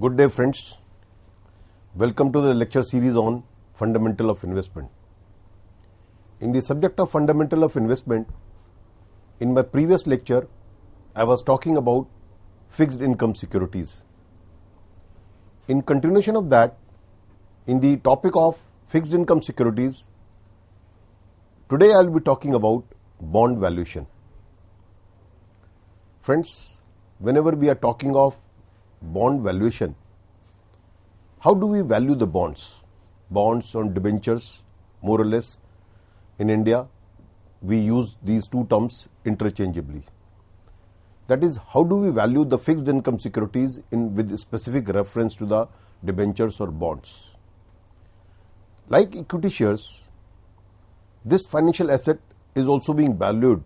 Good day, friends. Welcome to the lecture series on Fundamental of Investment. In the subject of Fundamental of Investment, in my previous lecture, I was talking about fixed income securities. In continuation of that, in the topic of fixed income securities, today I will be talking about bond valuation. Friends, whenever we are talking of bond valuation, how do we value the bonds? Bonds on debentures, more or less, in India, we use these two terms interchangeably. That is, how do we value the fixed income securities with specific reference to the debentures or bonds? Like equity shares, this financial asset is also being valued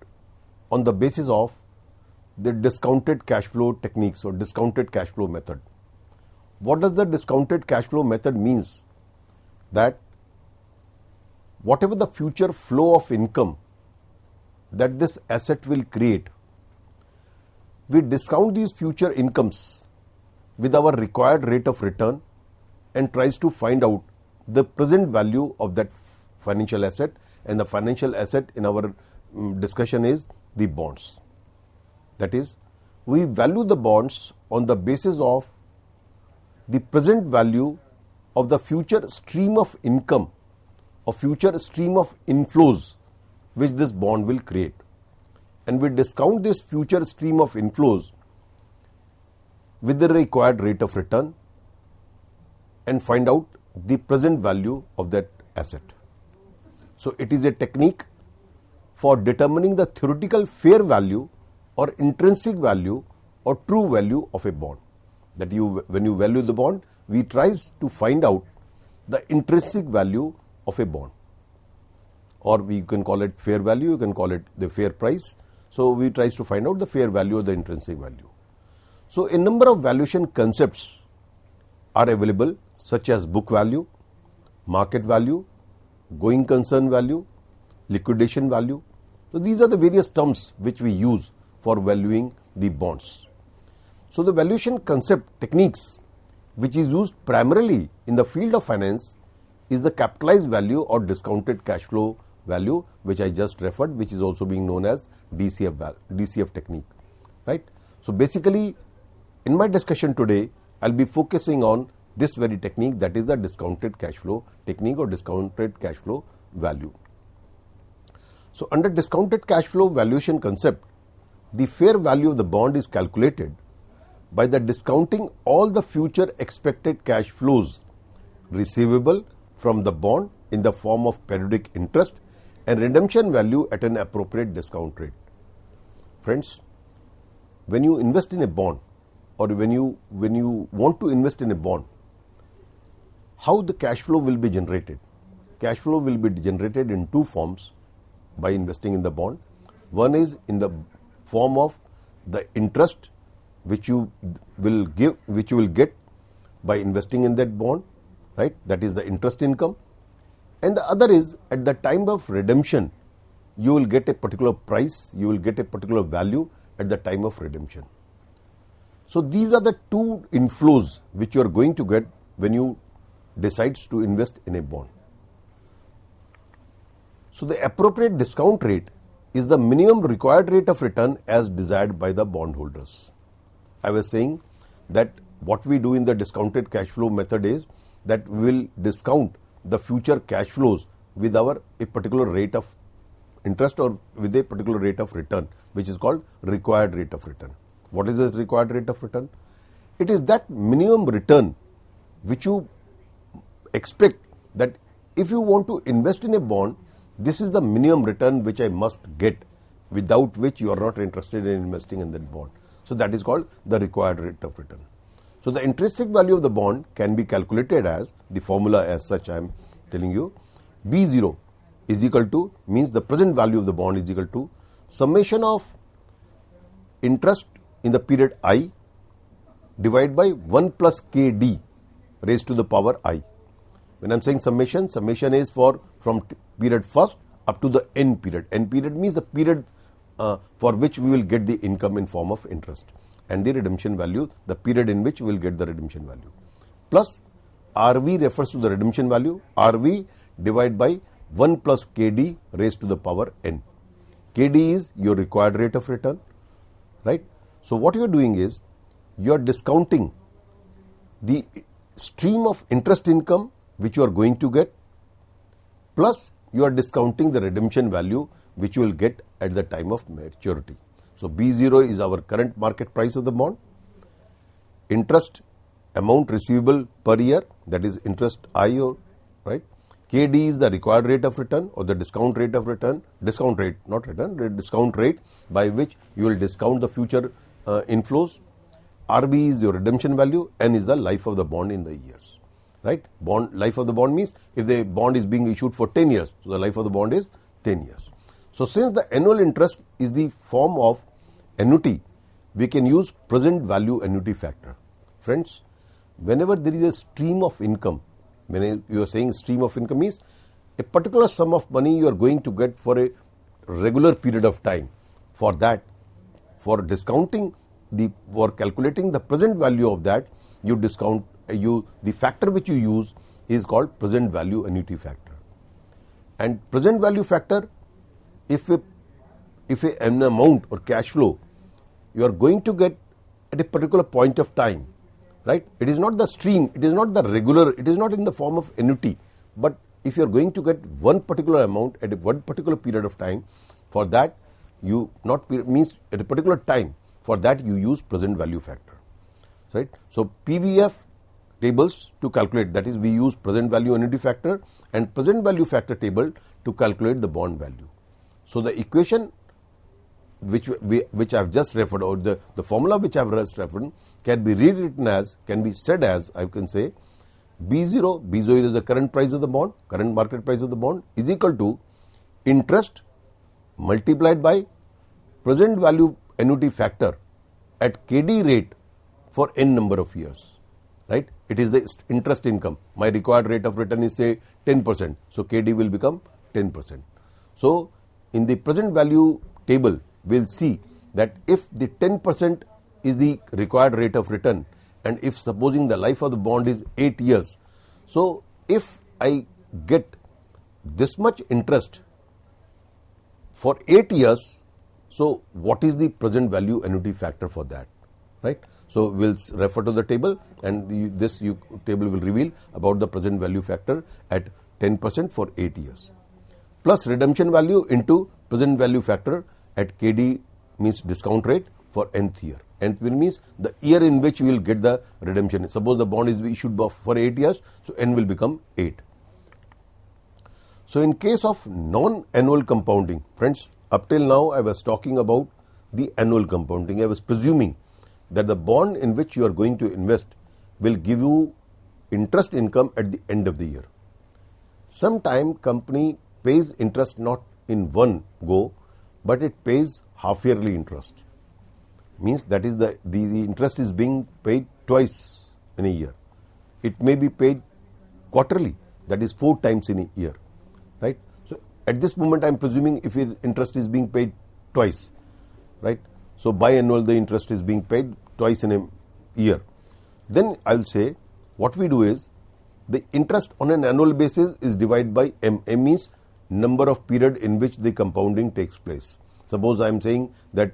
on the basis of the discounted cash flow techniques or discounted cash flow method. What does the discounted cash flow method means? That whatever the future flow of income that this asset will create, we discount these future incomes with our required rate of return and tries to find out the present value of that financial asset, and the financial asset in our discussion is the bonds. That is, we value the bonds on the basis of the present value of the future stream of income or future stream of inflows which this bond will create. And we discount this future stream of inflows with the required rate of return and find out the present value of that asset. So it is a technique for determining the theoretical fair value or intrinsic value or true value of a bond. That when you value the bond, we try to find out the intrinsic value of a bond, or we can call it fair value, you can call it the fair price. So we try to find out the fair value or the intrinsic value. So a number of valuation concepts are available, such as book value, market value, going concern value, liquidation value. So these are the various terms which we use for valuing the bonds. So the valuation concept techniques which is used primarily in the field of finance is the capitalized value or discounted cash flow value, which I just referred, which is also being known as DCF technique, right? So basically, in my discussion today, I'll be focusing on this very technique, that is the discounted cash flow technique or discounted cash flow value. So under discounted cash flow valuation concept, the fair value of the bond is calculated by the discounting all the future expected cash flows receivable from the bond in the form of periodic interest and redemption value at an appropriate discount rate. Friends, when you invest in a bond, or when you want to invest in a bond, how the cash flow will be generated? Cash flow will be generated in two forms by investing in the bond. One is in the form of the interest which you will get by investing in that bond, right? That is the interest income. And the other is at the time of redemption, you will get a particular price, you will get a particular value at the time of redemption. So these are the two inflows which you are going to get when you decide to invest in a bond. So the appropriate discount rate is the minimum required rate of return as desired by the bondholders. I was saying that what we do in the discounted cash flow method is that we will discount the future cash flows with a particular rate of interest or with a particular rate of return, which is called required rate of return. What is the required rate of return? It is that minimum return which you expect that if you want to invest in a bond, this is the minimum return which I must get, without which you are not interested in investing in that bond. So that is called the required rate of return. So the intrinsic value of the bond can be calculated as the formula as such I am telling you. B0 is equal to, means the present value of the bond is equal to summation of interest in the period I divided by 1 plus KD raised to the power I. When I am saying summation, summation is from period first up to the end period. End period means the period for which we will get the income in form of interest. and the redemption value, the period in which we will get the redemption value. Plus RV refers to the redemption value, RV divided by 1 plus KD raised to the power n. KD is your required rate of return, right? So what you are doing is you are discounting the stream of interest income which you are going to get, plus you are discounting the redemption value which you will get at the time of maturity. So B0 is our current market price of the bond, interest amount receivable per year, that is interest IO, right? KD is the required rate of return or the discount rate of return, discount rate, not return, discount rate by which you will discount the future inflows. RB is your redemption value, N is the life of the bond in the years, right? Bond life of the bond means if the bond is being issued for 10 years, so the life of the bond is 10 years. So since the annual interest is the form of annuity, we can use present value annuity factor. Friends, whenever there is a stream of income, when you are saying stream of income means a particular sum of money you are going to get for a regular period of time. For that, for discounting for calculating the present value of that, you discount the factor which you use is called present value annuity factor. And present value factor, if an amount or cash flow you are going to get at a particular point of time, right? It is not the stream, it is not the regular, it is not in the form of annuity, but if you are going to get one particular amount at one particular period of time, for that you means at a particular time, for that you use present value factor, right? So PVF tables to calculate, that is we use present value annuity factor and present value factor table to calculate the bond value. So the equation which I have just referred, or the formula which I have just referred, can be rewritten as, can be said as, I can say B0 is the current price of the bond, current market price of the bond, is equal to interest multiplied by present value annuity factor at KD rate for n number of years, right? It is the interest income. My required rate of return is say 10%, so KD will become 10%. So in the present value table, we will see that if the 10% is the required rate of return, and if supposing the life of the bond is 8 years, so if I get this much interest for 8 years, so what is the present value annuity factor for that, right? So we will refer to the table, and this table will reveal about the present value factor at 10% for 8 years. Plus redemption value into present value factor at KD means discount rate for nth year. Nth year means the year in which we will get the redemption. Suppose the bond is issued for 8 years, so N will become 8. So in case of non-annual compounding, friends, up till now I was talking about the annual compounding. I was presuming that the bond in which you are going to invest will give you interest income at the end of the year. Sometime company pays interest not in one go, but it pays half yearly interest. Means that is the interest is being paid twice in a year. It may be paid quarterly, that is 4 times in a year, right? So at this moment I am presuming if interest is being paid twice, right? So biannual the interest is being paid twice in a year. Then I will say what we do is the interest on an annual basis is divided by M. M means number of period in which the compounding takes place. Suppose I am saying that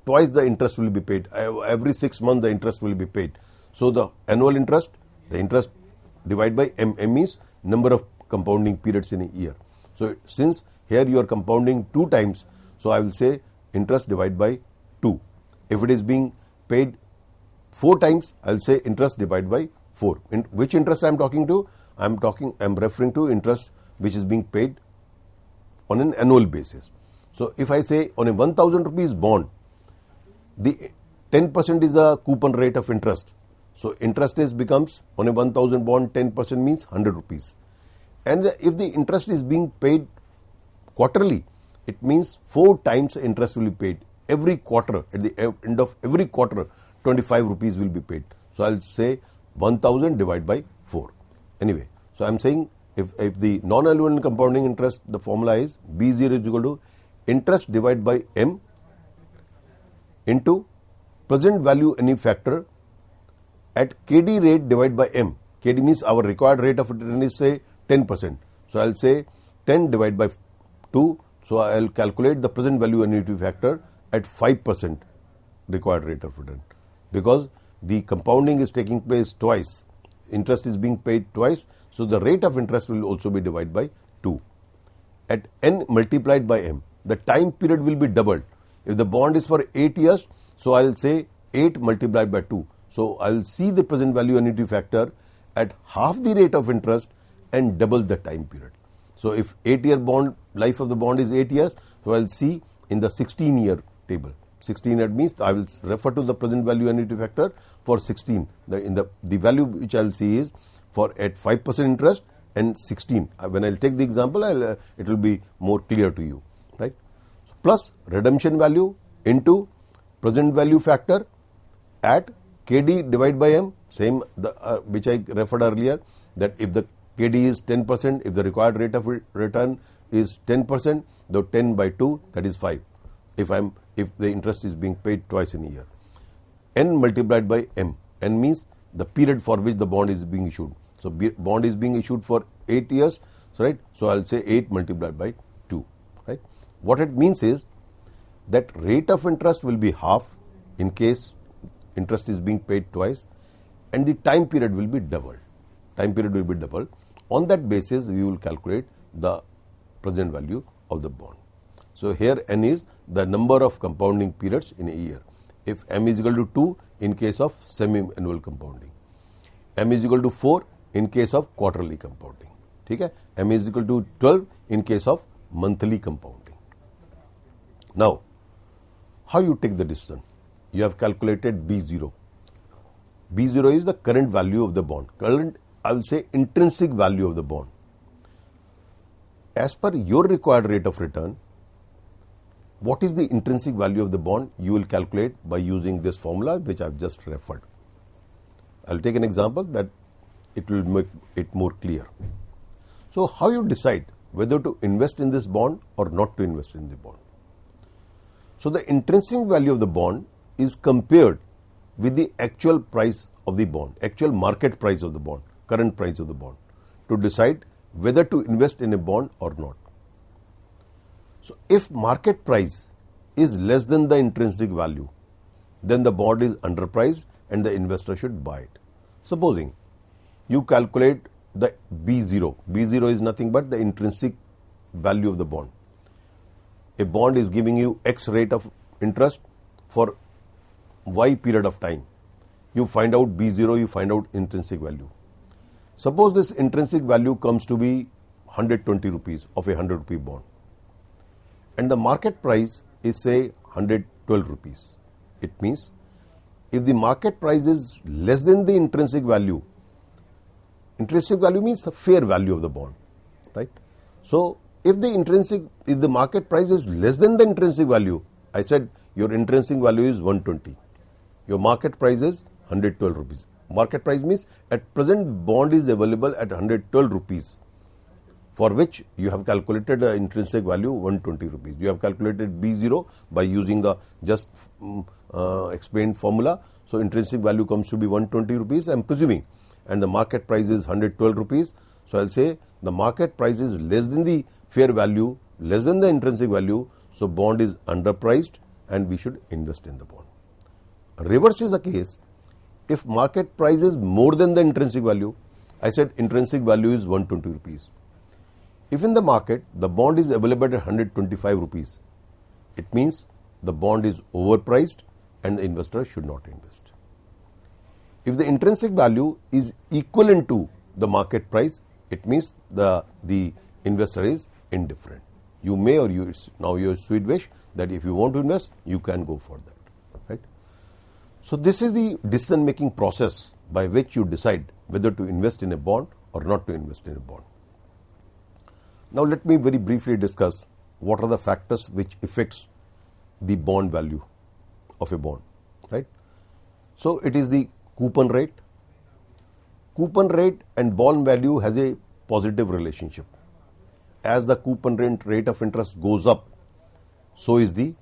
twice the interest will be paid, every 6 months the interest will be paid. So the annual interest, the interest divided by M. M means number of compounding periods in a year. So since here you are compounding 2 times, so I will say interest divided by 2. If it is being paid 4 times, I will say interest divided by 4. Which interest I am talking to? I am referring to interest which is being paid on an annual basis. So if I say on a 1000 rupees bond, the 10% is the coupon rate of interest. So interest becomes on a 1000 bond, 10% means 100 rupees. And if the interest is being paid quarterly, it means 4 times interest will be paid. Every quarter, at the end of every quarter, 25 rupees will be paid. So I will say 1000 divided by 4. Anyway, so I am saying if the non-annual compounding interest, the formula is B0 is equal to interest divided by M into present value any factor at KD rate divided by M. KD means our required rate of return is say 10%. So I'll say 10 divided by 2. So I'll calculate the present value annuity factor at 5% required rate of return, because the compounding is taking place twice. Interest is being paid twice. So the rate of interest will also be divided by 2. At N multiplied by M, the time period will be doubled. If the bond is for 8 years, so I'll say 8 multiplied by 2. So I'll see the present value annuity factor at half the rate of interest and double the time period. So if 8-year bond, life of the bond is 8 years, so I'll see in the 16-year table. 16-year means I will refer to the present value annuity factor for 16. The value which I'll see is for at 5% interest and 16. When I'll take the example, it will be more clear to you, right? So plus redemption value into present value factor at KD divided by M, same which I referred earlier, that if the KD is 10%, if the required rate of return is 10%, the 10 by 2, that is 5. If the interest is being paid twice in a year. N multiplied by M. N means the period for which the bond is being issued. So bond is being issued for 8 years, right? So I'll say 8 multiplied by 2, right? What it means is that rate of interest will be half in case interest is being paid twice, and the time period will be doubled. Time period will be doubled. On that basis, we will calculate the present value of the bond. So here N is the number of compounding periods in a year. If M is equal to 2 in case of semi-annual compounding, M is equal to 4 in case of quarterly compounding. Okay? M is equal to 12 in case of monthly compounding. Now, how you take the decision? You have calculated B0. B0 is the current value of the bond. Current, I will say intrinsic value of the bond. As per your required rate of return, what is the intrinsic value of the bond? You will calculate by using this formula which I have just referred. I will take an example that it will make it more clear. So how you decide whether to invest in this bond or not to invest in the bond? So the intrinsic value of the bond is compared with the actual price of the bond, actual market price of the bond, current price of the bond, to decide whether to invest in a bond or not. So if market price is less than the intrinsic value, then the bond is underpriced and the investor should buy it. Supposing you calculate the B0. B0 is nothing but the intrinsic value of the bond. A bond is giving you X rate of interest for Y period of time. You find out B0, you find out intrinsic value. Suppose this intrinsic value comes to be 120 rupees of a 100 rupee bond, and the market price is say 112 rupees. It means if the market price is less than the intrinsic value means the fair value of the bond, right? So if the market price is less than the intrinsic value, I said your intrinsic value is 120. Your market price is 112 rupees. Market price means at present bond is available at 112 rupees, for which you have calculated the intrinsic value 120 rupees. You have calculated B0 by using the just explained formula. So intrinsic value comes to be 120 rupees, I am presuming, and the market price is 112 rupees. So I'll say the market price is less than the fair value, less than the intrinsic value, so bond is underpriced and we should invest in the bond. Reverse is the case. If market price is more than the intrinsic value, I said intrinsic value is 120 rupees. If in the market the bond is available at 125 rupees, it means the bond is overpriced and the investor should not invest. If the intrinsic value is equivalent to the market price, it means the investor is indifferent. You may or you, now your sweet wish that if you want to invest, you can go for that, right? So this is the decision making process by which you decide whether to invest in a bond or not to invest in a bond. Now let me very briefly discuss what are the factors which affects the bond value of a bond, right? So it is the coupon rate. Coupon rate and bond value has a positive relationship. As the coupon rate of interest goes up, so is the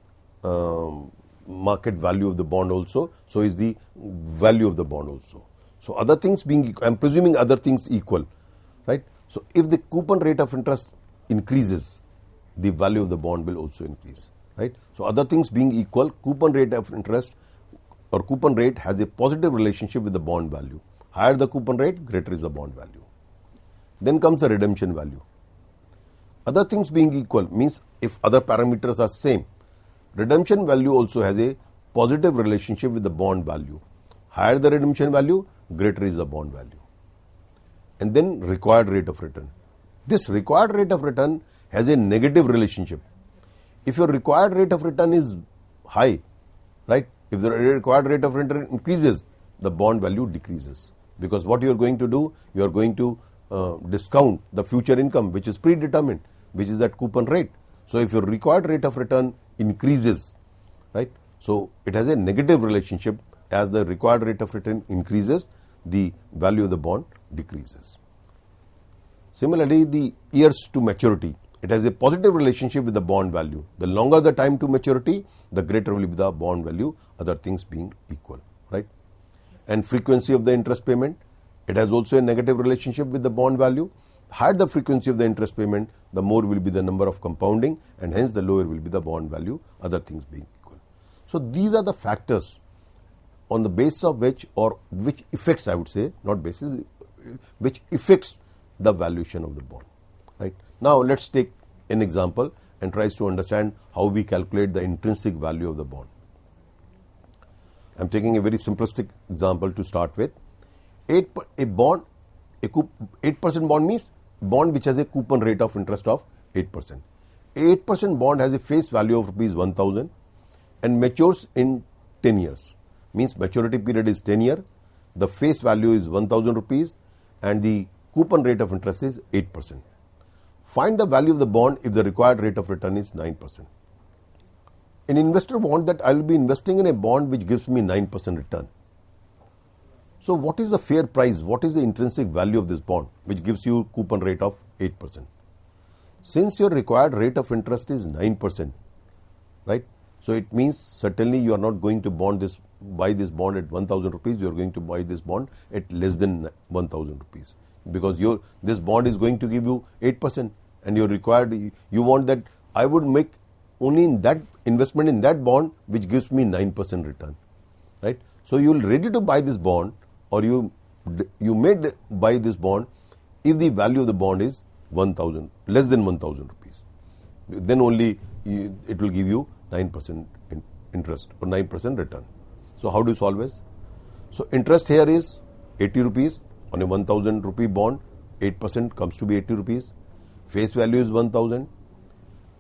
market value of the bond also, so is the value of the bond also. So other things being equal, I am presuming other things equal, right? So if the coupon rate of interest increases, the value of the bond will also increase, right? So other things being equal, coupon rate of interest or coupon rate has a positive relationship with the bond value. Higher the coupon rate, greater is the bond value. Then comes the redemption value. Other things being equal means if other parameters are same, redemption value also has a positive relationship with the bond value. Higher the redemption value, greater is the bond value. And then required rate of return. This required rate of return has a negative relationship. If your required rate of return is high, right? If the required rate of return increases, the bond value decreases. Because what you are going to do, you are going to discount the future income, which is predetermined, which is that coupon rate. So if your required rate of return increases, right? So it has a negative relationship. As the required rate of return increases, the value of the bond decreases. Similarly, the years to maturity, it has a positive relationship with the bond value. The longer the time to maturity, the greater will be the bond value, other things being equal, right? And frequency of the interest payment, it has also a negative relationship with the bond value. Higher the frequency of the interest payment, the more will be the number of compounding, and hence the lower will be the bond value, other things being equal. So these are the factors on the basis of which, or which affects, I would say, not basis, which affects the valuation of the bond, right? Now let's take an example and tries to understand how we calculate the intrinsic value of the bond. I am taking a very simplistic example to start with. 8% bond means bond which has a coupon rate of interest of 8%. 8% bond has a face value of rupees 1000 and matures in 10 years. Means maturity period is 10 years, the face value is 1000 rupees and the coupon rate of interest is 8%. Find the value of the bond if the required rate of return is 9%. An investor wants that I will be investing in a bond which gives me 9% return. So what is the fair price? What is the intrinsic value of this bond which gives you coupon rate of 8%? Since your required rate of interest is 9%, right? So it means certainly you are not going to buy this bond at 1000 rupees, you are going to buy this bond at less than 1000 rupees. Because this bond is going to give you 8% and you want that I would make only in that investment in that bond which gives me 9% return, right? So you are ready to buy this bond, or you may buy this bond if the value of the bond is 1000, less than 1000 rupees. Then only it will give you 9% interest or 9% return. So how do you solve this? So interest here is 80 rupees on a 1000 rupee bond, 8% comes to be 80 rupees. Face value is 1000.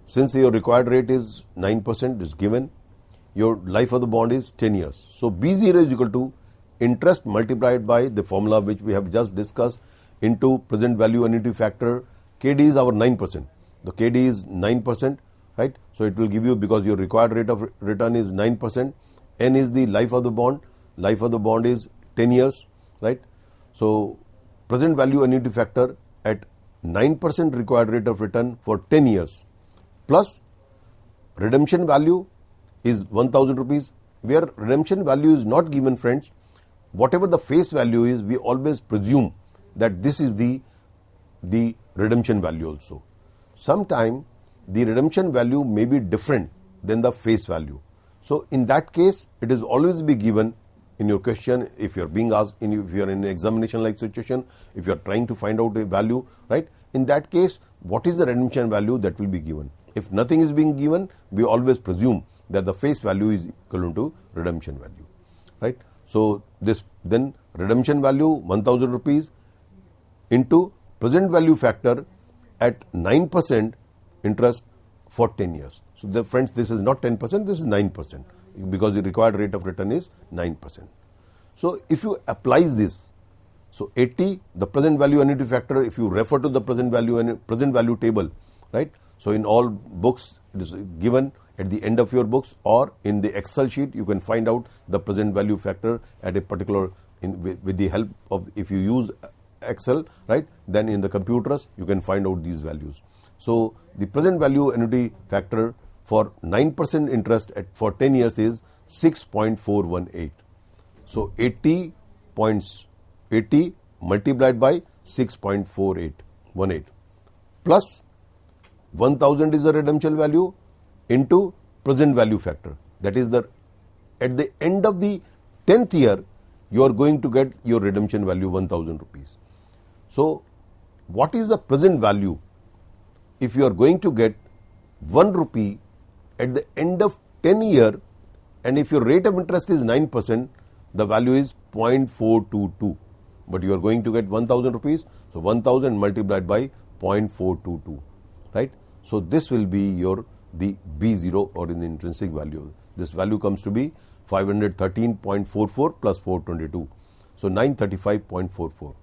Since your required rate is 9% is given, your life of the bond is 10 years. So B0 is equal to interest multiplied by the formula which we have just discussed into present value annuity factor. KD is our 9%. The KD is 9%, right? So it will give you, because your required rate of return is 9%. N is the life of the bond. Life of the bond is 10 years, right? So present value annuity factor at 9% required rate of return for 10 years plus redemption value is 1000 rupees. Where redemption value is not given, friends, whatever the face value is, we always presume that this is the redemption value also. Sometime the redemption value may be different than the face value. So in that case, it is always be given in your question. If you are being asked, if you are in an examination like situation, if you are trying to find out a value, right? In that case, what is the redemption value that will be given? If nothing is being given, we always presume that the face value is equivalent to redemption value, right? So this then redemption value 1000 rupees into present value factor at 9% interest for 10 years. So the friends, this is not 10%, this is 9% because the required rate of return is 9%. So if you apply this, so 80, the present value annuity factor, if you refer to the present value table, right? So in all books, it is given at the end of your books, or in the Excel sheet, you can find out the present value factor at a particular, with the help of, if you use Excel, right, then in the computers, you can find out these values. So the present value annuity factor for 9% interest for 10 years is 6.418. So 80 multiplied by 6.4818 plus 1000 is the redemption value into present value factor. That is at the end of the 10th year, you are going to get your redemption value 1000 rupees. So what is the present value? If you are going to get 1 rupee at the end of 10 year, and if your rate of interest is 9%, the value is 0.422. But you are going to get 1000 rupees. So 1000 multiplied by 0.422, right? So this will be the B0 or in the intrinsic value. This value comes to be 513.44 plus 422. So 935.44.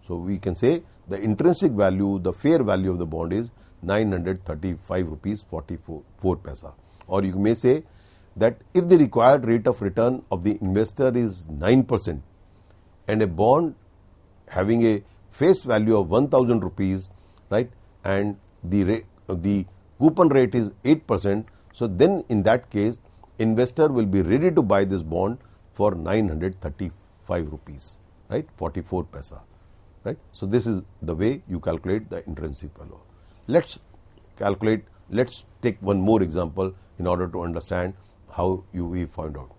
So we can say the intrinsic value, the fair value of the bond is 935 rupees 44 paisa. Or you may say that if the required rate of return of the investor is 9% and a bond having a face value of 1000 rupees, right, and the coupon rate is 8%, so then in that case investor will be ready to buy this bond for 935 rupees, right, 44 paisa, right. So this is the way you calculate the intrinsic value. Let's take one more example in order to understand how we find out.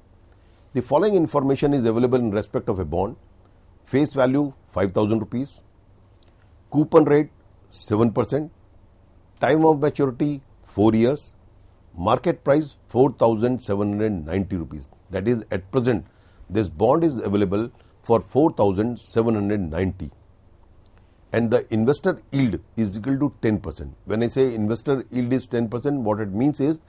The following information is available in respect of a bond. Face value 5000 rupees, coupon rate 7%, time of maturity 4 years, market price 4790 rupees. That is, at present this bond is available for 4790. And the investor yield is equal to 10%. When I say investor yield is 10%, what it means is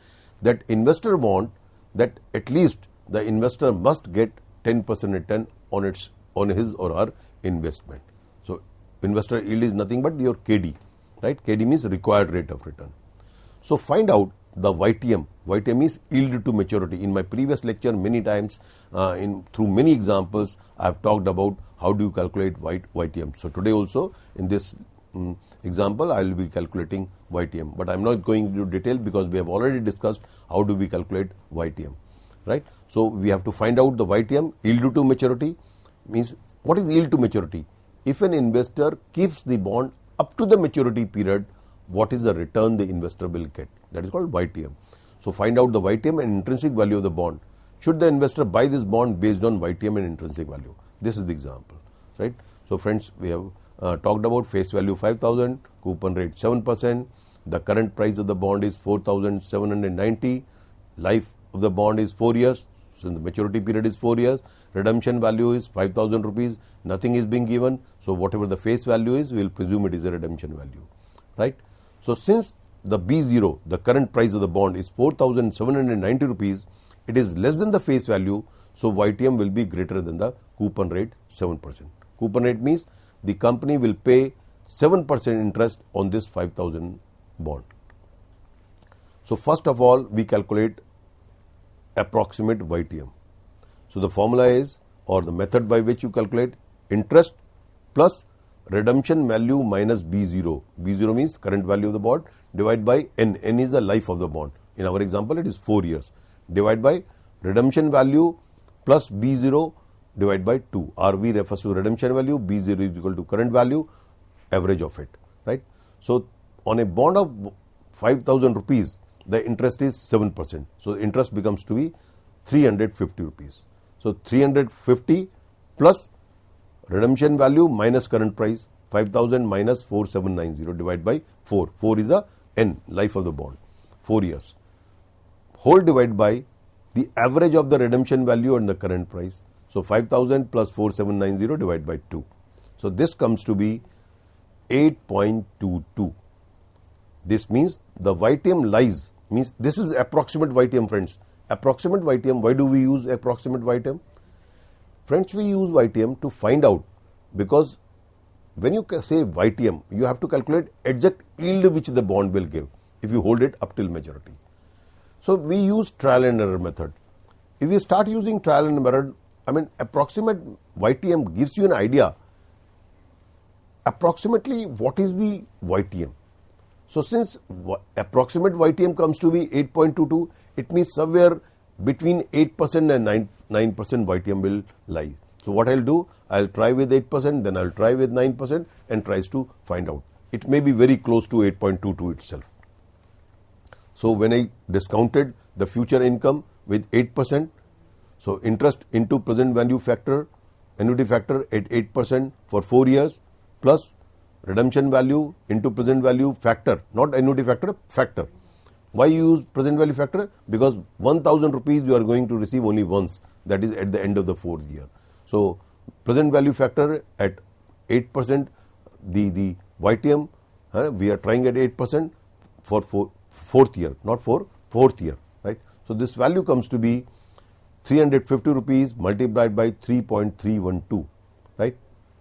that investor want that at least the investor must get 10% return on his or her investment. So investor yield is nothing but your KD, right? KD means required rate of return. So find out the YTM. YTM is yield to maturity. In my previous lecture, many times through many examples, I have talked about how do you calculate YTM. So today also in this example, I will be calculating YTM. But I am not going into detail because we have already discussed how do we calculate YTM, right? So we have to find out the YTM, yield to maturity. Means what is yield to maturity? If an investor keeps the bond up to the maturity period, what is the return the investor will get? That is called YTM. So find out the YTM and intrinsic value of the bond. Should the investor buy this bond based on YTM and intrinsic value? This is the example, right? So friends, we have talked about face value 5000, coupon rate 7%, the current price of the bond is 4790, life of the bond is 4 years, since the maturity period is 4 years, redemption value is 5000 rupees, nothing is being given, so whatever the face value is, we will presume it is a redemption value, right? So since the B0, the current price of the bond is 4790 rupees, it is less than the face value, so YTM will be greater than the coupon rate 7%. Coupon rate means the company will pay 7% interest on this 5000 bond. So first of all, we calculate approximate YTM. So the formula is, or the method by which you calculate interest plus redemption value minus B0. B0 means current value of the bond divided by N. N is the life of the bond. In our example, it is 4 years. Divided by redemption value plus B0 divided by 2. RV refers to redemption value, B0 is equal to current value, average of it, right? So on a bond of 5000 rupees, the interest is 7%. So the interest becomes to be 350 rupees. So 350 plus redemption value minus current price, 5000 minus 4790 divided by 4. 4 is the N, life of the bond, 4 years. Whole divided by the average of the redemption value and the current price. So 5000 plus 4790 divided by 2. So this comes to be 8.22. This means the YTM lies, means this is approximate YTM, friends. Approximate YTM, why do we use approximate YTM? Friends, we use YTM to find out, because when you say YTM, you have to calculate exact yield which the bond will give if you hold it up till maturity. So we use trial and error method. If we start using trial and error, approximate YTM gives you an idea approximately what is the YTM. So since approximate YTM comes to be 8.22, it means somewhere between 8% and 9% YTM will lie. So what I'll do, I'll try with 8%, then I'll try with 9% and tries to find out. It may be very close to 8.22 itself. So when I discounted the future income with 8%, so interest into present value factor, annuity factor at 8% for 4 years, plus redemption value into present value factor, not annuity factor, factor. Why you use present value factor? Because 1,000 rupees you are going to receive only once, that is at the end of the 4th year. So present value factor at 8%, the YTM, we are trying at 8% for 4th year, not for 4th year, right? So this value comes to be 350 rupees multiplied by 3.312, right?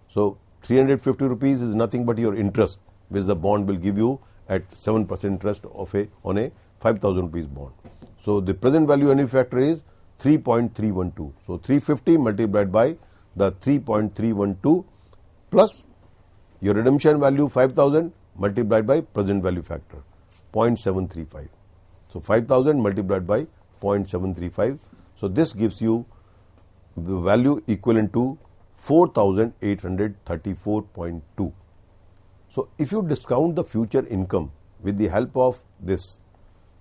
So 350 rupees is nothing but your interest, which the bond will give you at 7% interest on a 5,000 rupees bond. So the present value annuity factor is 3.312. So 350 multiplied by the 3.312 plus your redemption value 5,000 multiplied by present value factor 0.735. So 5,000 multiplied by 0.735. So this gives you the value equivalent to 4,834.2. So if you discount the future income with the help of this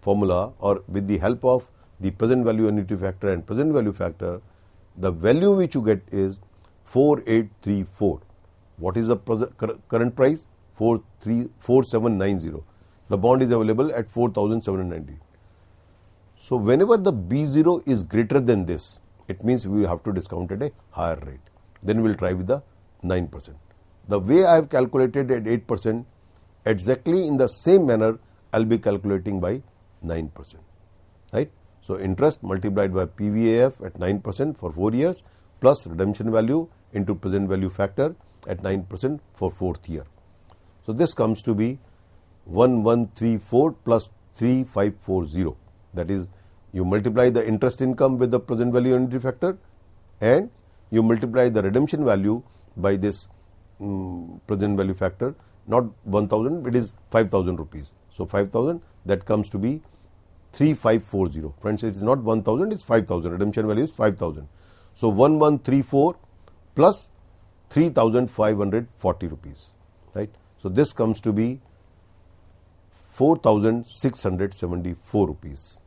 formula or with the help of the present value annuity factor and present value factor, the value which you get is 4834. What is the current price? 4790. The bond is available at 4,790. So whenever the B0 is greater than this, it means we have to discount at a higher rate. Then we will try with the 9%. The way I have calculated at 8%, exactly in the same manner I will be calculating by 9%. Right? So interest multiplied by PVAF at 9% for 4 years plus redemption value into present value factor at 9% for 4th year. So this comes to be 1134 plus 3540. That is, you multiply the interest income with the present value annuity factor and you multiply the redemption value by this present value factor, not 1,000, it is 5,000 rupees. So 5,000, that comes to be 3540. Friends, it is not 1,000, it is 5,000. Redemption value is 5,000. So 1134 plus 3,540 rupees. Right? So this comes to be 4,674 rupees.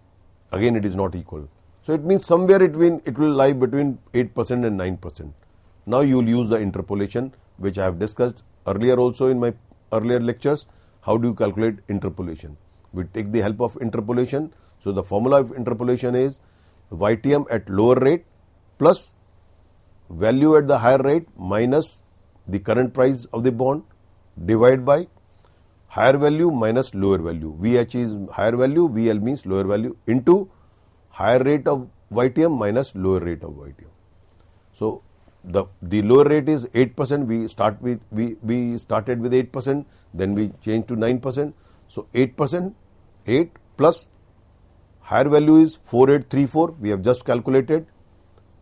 Again, it is not equal. So it means somewhere it will lie between 8% and 9%. Now you will use the interpolation, which I have discussed earlier also in my earlier lectures. How do you calculate interpolation? We take the help of interpolation. So the formula of interpolation is YTM at lower rate plus value at the higher rate minus the current price of the bond divided by higher value minus lower value. VH is higher value, VL means lower value into higher rate of YTM minus lower rate of YTM. So the lower rate is 8%. We started with 8%, then we changed to 9%. So 8%, 8 plus higher value is 4834. We have just calculated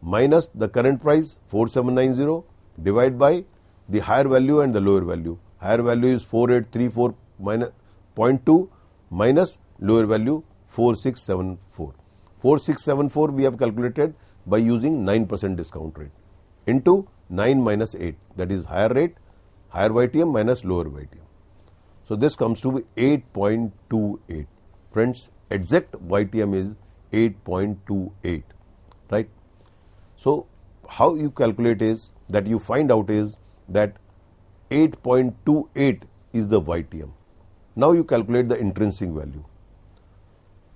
minus the current price 4790 divided by the higher value and the lower value. Higher value is 4834 minus 0.2 minus lower value 4674. 4674 we have calculated by using 9% discount rate into 9 minus 8, that is higher rate, higher YTM minus lower YTM. So this comes to 8.28. Friends, exact YTM is 8.28, right? So how you calculate is that you find out is that 8.28 is the YTM. Now you calculate the intrinsic value.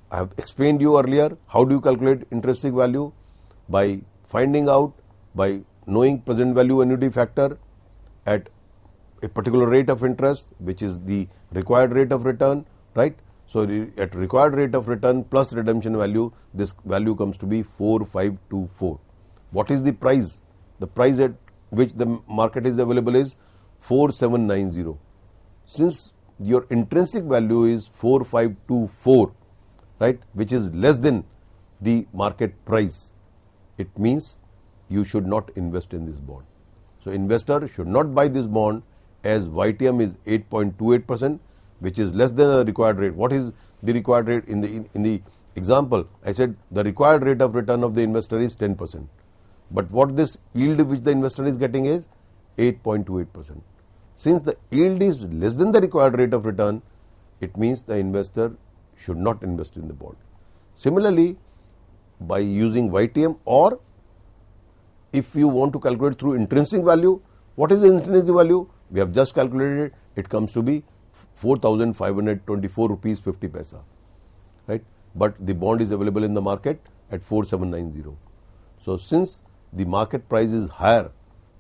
I have explained you earlier how do you calculate intrinsic value? By finding out, by knowing present value annuity factor at a particular rate of interest, which is the required rate of return, right? So at required rate of return plus redemption value, this value comes to be 4524. What is the price? The price at which the market is available is 4790. Since your intrinsic value is 4524, right, which is less than the market price, it means you should not invest in this bond. So investor should not buy this bond as YTM is 8.28%, which is less than the required rate. What is the required rate in the Example, I said the required rate of return of the investor is 10%. But what this yield which the investor is getting is 8.28%. Since the yield is less than the required rate of return, it means the investor should not invest in the bond. Similarly, by using YTM, or if you want to calculate through intrinsic value, what is the intrinsic value? We have just calculated it. It comes to be 4,524 rupees 50 paisa, right? But the bond is available in the market at 4,790. So since the market price is higher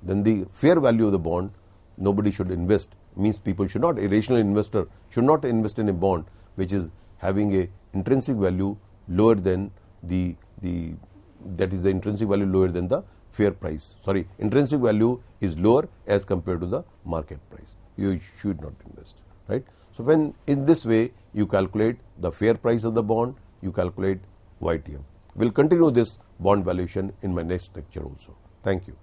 than the fair value of the bond, nobody should invest. Means people should not, a rational investor should not invest in a bond which is having a intrinsic value lower than the intrinsic value lower than the fair price. Sorry, intrinsic value is lower as compared to the market price. You should not invest, right? So when in this way you calculate the fair price of the bond, you calculate YTM. We'll continue this bond valuation in my next lecture also. Thank you.